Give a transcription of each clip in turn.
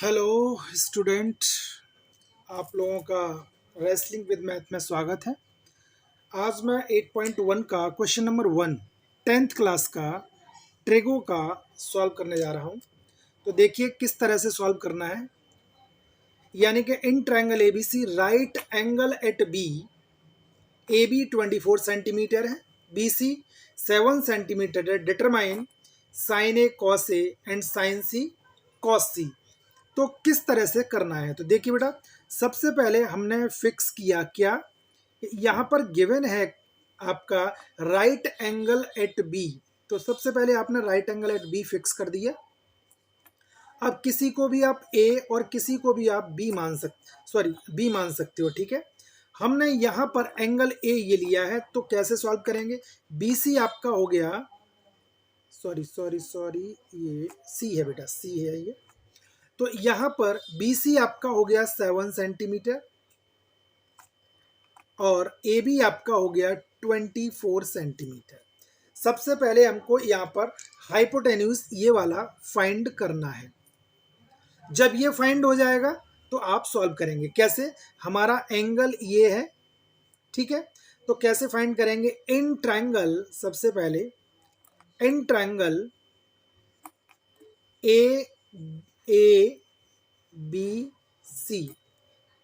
Hello student, आप लोगों का रेसलिंग विद मैथ में स्वागत है। आज मैं 8.1 का क्वेश्चन नंबर 1 10th क्लास का ट्रिगो का सॉल्व करने जा रहा हूं। तो देखिए किस तरह से सॉल्व करना है। यानी कि in triangle ABC right angle at B, A B 24 centimetre है, बी सी 7 सेंटीमीटर है। Determine sine A cos A and sine C cos C. तो किस तरह से करना है, तो देखिए बेटा, सबसे पहले हमने फिक्स किया क्या, यहाँ पर गिवन है आपका राइट एंगल एट बी। तो सबसे पहले आपने right angle at B fix कर दिया। अब किसी को भी आप ए और किसी को भी आप बी मान सकते हो, ठीक है। हमने यहाँ पर एंगल ए ये लिया है, तो कैसे सॉल्व करेंगे। बी सी आपका हो गया, सॉरी ये सी है बेटा, सी है ये। तो यहां पर BC आपका हो गया 7 सेंटीमीटर और AB आपका हो गया 24 सेंटीमीटर। सबसे पहले हमको यहां पर हाइपोटेन्यूज ये वाला फाइंड करना है। जब ये फाइंड हो जाएगा तो आप सॉल्व करेंगे। कैसे, हमारा एंगल ये है, ठीक है। तो कैसे फाइंड करेंगे, इन ट्रायंगल, सबसे पहले in triangle A B C,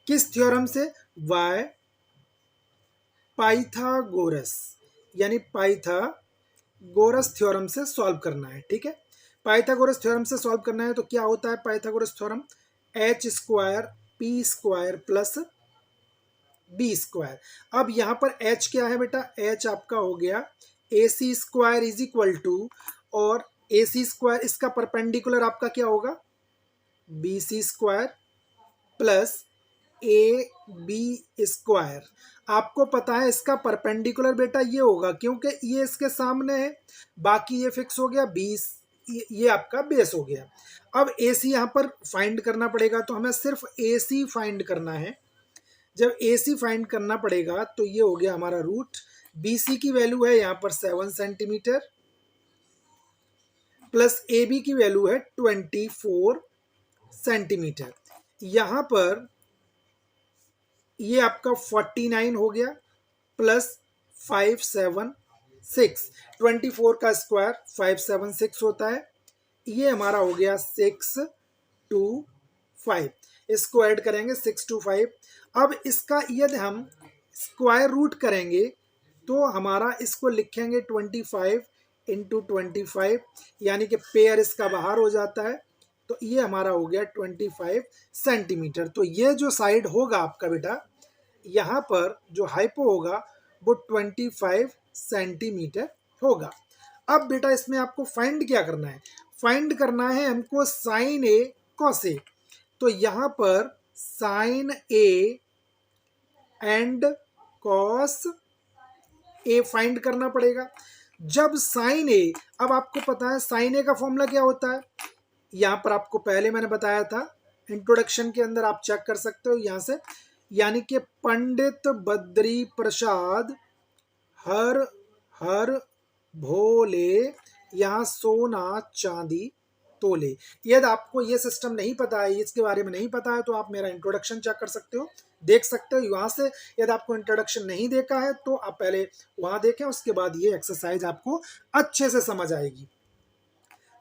किस थ्योरम से, वाई पाइथागोरस, यानी पाइथागोरस थ्योरम से सॉल्व करना है, ठीक है। पाइथागोरस थ्योरम से सॉल्व करना है तो क्या होता है Pythagoras theorem, H square P square plus B square. अब यहां पर एच क्या है बेटा, एच आपका हो गया A C square is equal to, और ए सी स्क्वायर इसका परपेंडिकुलर आपका क्या होगा, B C square plus A B square. आपको पता है इसका परपेंडिकुलर बेटा ये होगा, क्योंकि ये इसके सामने है, बाकी ये फिक्स हो गया, बीस ये आपका बेस हो गया। अब ए सी यहाँ पर फाइंड करना पड़ेगा, तो हमें सिर्फ ए सी फाइंड करना है। जब ए सी फाइंड करना पड़ेगा तो ये हो गया हमारा रूट, बी सी की वैल्यू है यहाँ पर 7 सेंटीमीटर प्लस ए बी की वैल्यू है 24 सेंटीमीटर। यहाँ पर ये आपका 49 हो गया प्लस 576, 24 का स्क्वायर 576 होता है, ये हमारा हो गया 625। इसको ऐड करेंगे 625। अब इसका यदि हम स्क्वायर रूट करेंगे तो हमारा इसको लिखेंगे 25 इंटू 25, यानी कि पेयर इसका बाहर हो जाता है, तो ये हमारा हो गया 25 सेंटीमीटर। तो ये जो साइड होगा आपका बेटा, यहाँ पर जो हाइपो होगा वो 25 सेंटीमीटर होगा। अब बेटा इसमें आपको फाइंड क्या करना है, फाइंड करना है हमको साइन ए कॉस ए। तो यहाँ पर sine A and cos A find करना पड़ेगा। जब साइन ए, अब आपको पता है साइन ए का फॉर्मूला क्या होता है, यहाँ पर आपको पहले मैंने बताया था इंट्रोडक्शन के अंदर, आप चेक कर सकते हो यहाँ से, यानी कि पंडित बद्री प्रसाद हर हर भोले, यहाँ सोना चांदी तोले। यदि आपको ये सिस्टम नहीं पता है, इसके बारे में नहीं पता है, तो आप मेरा इंट्रोडक्शन चेक कर सकते हो, देख सकते हो यहाँ से। यदि आपको इंट्रोडक्शन नहीं देखा है तो आप पहले वहां देखें, उसके बाद ये एक्सरसाइज आपको अच्छे से समझ आएगी।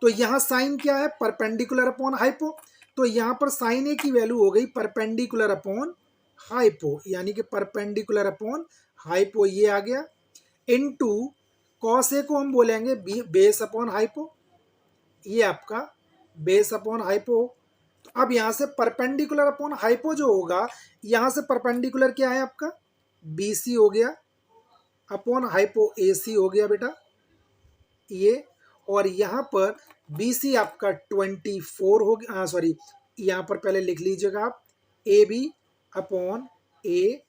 तो यहाँ साइन क्या है, परपेंडिकुलर अपॉन हाइपो। तो यहाँ पर साइन ए की वैल्यू हो गई परपेंडिकुलर अपॉन हाइपो, यानी कि परपेंडिकुलर अपॉन हाइपो ये आ गया, इनटू कॉस ए को हम बोलेंगे बेस अपॉन हाइपो, ये आपका बेस अपॉन हाइपो। तो अब यहाँ से परपेंडिकुलर अपॉन हाइपो जो होगा, यहाँ से परपेंडिकुलर क्या है आपका, बी सी हो गया अपॉन हाइपो ए सी हो गया बेटा ये, और यहाँ पर बी सी आपका 24 हो गया, यहाँ पर पहले लिख लीजिएगा आप ए बी अपॉन ए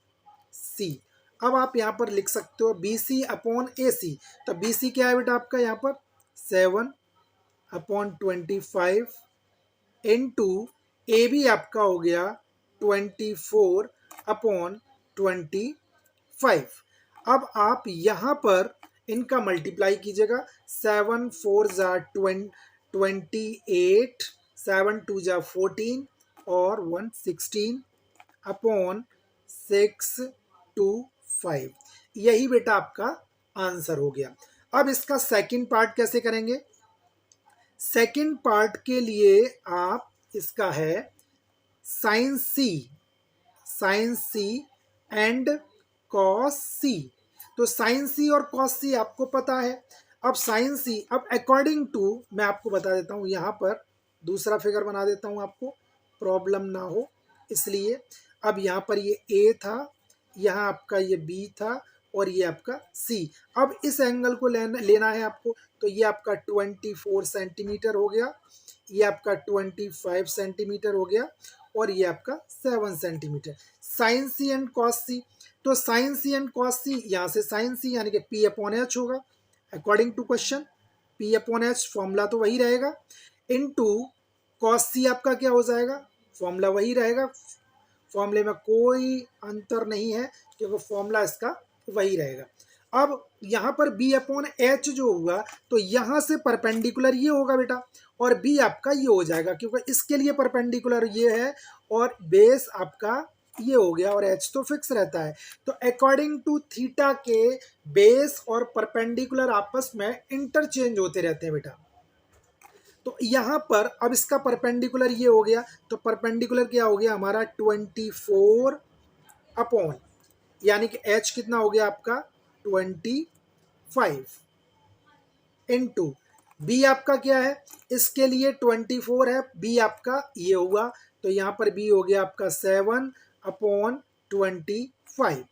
सी। अब आप यहाँ पर लिख सकते हो बी सी अपॉन ए सी। तो बी सी क्या है बेटा आपका यहाँ पर 7 अपॉन 25 इंटू ए बी आपका हो गया 24 अपॉन 25। अब आप यहाँ पर इनका मल्टीप्लाई कीजिएगा, 7 4 जा 28, 7 2 जा 14, और 116 अपॉन 625। यही बेटा आपका आंसर हो गया। अब इसका सेकंड पार्ट कैसे करेंगे? सेकंड पार्ट के लिए आप इसका है sign C and cos C. तो साइन सी और कॉस सी आपको पता है। अब साइन सी, अब अकॉर्डिंग टू मैं आपको बता देता हूं, यहां पर दूसरा फिगर बना देता हूं आपको प्रॉब्लम ना हो इसलिए। अब यहाँ पर ये ए था, यहाँ आपका ये बी था और ये आपका सी। अब इस एंगल को लेना है आपको, तो ये आपका 24 सेंटीमीटर हो गया, ये आपका 25 सेंटीमीटर हो गया और ये आपका 7 centimetre. Sine C and cos C, तो sine C and cos C, यहाँ से साइन सी यानी कि पी अपॉन एच होगा according to question. P upon H formula तो वही रहेगा, इनटू कॉस सी आपका क्या हो जाएगा, फॉर्मूला वही रहेगा, फॉर्मूले में कोई अंतर नहीं है क्योंकि फॉर्मूला इसका वही रहेगा। अब यहाँ पर b अपॉन एच जो हुआ, तो यहाँ से परपेंडिकुलर ये होगा बेटा और b आपका ये हो जाएगा क्योंकि इसके लिए परपेंडिकुलर ये है और बेस आपका ये हो गया और h तो फिक्स रहता है। तो अकॉर्डिंग टू थीटा के बेस और परपेंडिकुलर आपस में इंटरचेंज होते रहते हैं बेटा। तो यहाँ पर अब इसका परपेंडिकुलर ये हो गया, तो परपेंडिकुलर क्या हो गया हमारा 24 अपॉन, यानी कि h कितना हो गया आपका 25 इनटू b आपका क्या है, इसके लिए 24 है, b आपका ये हुआ, तो यहाँ पर b हो गया आपका 7 अपॉन 25।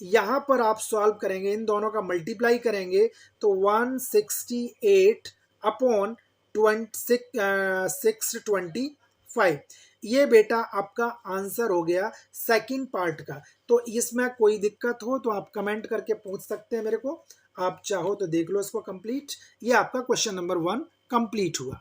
यहाँ पर आप सॉल्व करेंगे, इन दोनों का मल्टीप्लाई करेंगे तो 168 अपॉन 625। ये बेटा आपका आंसर हो गया सेकंड पार्ट का। तो इसमें कोई दिक्कत हो तो आप कमेंट करके पूछ सकते हैं मेरे को, आप चाहो तो देख लो इसको कंप्लीट। ये आपका क्वेश्चन नंबर 1 कंप्लीट हुआ।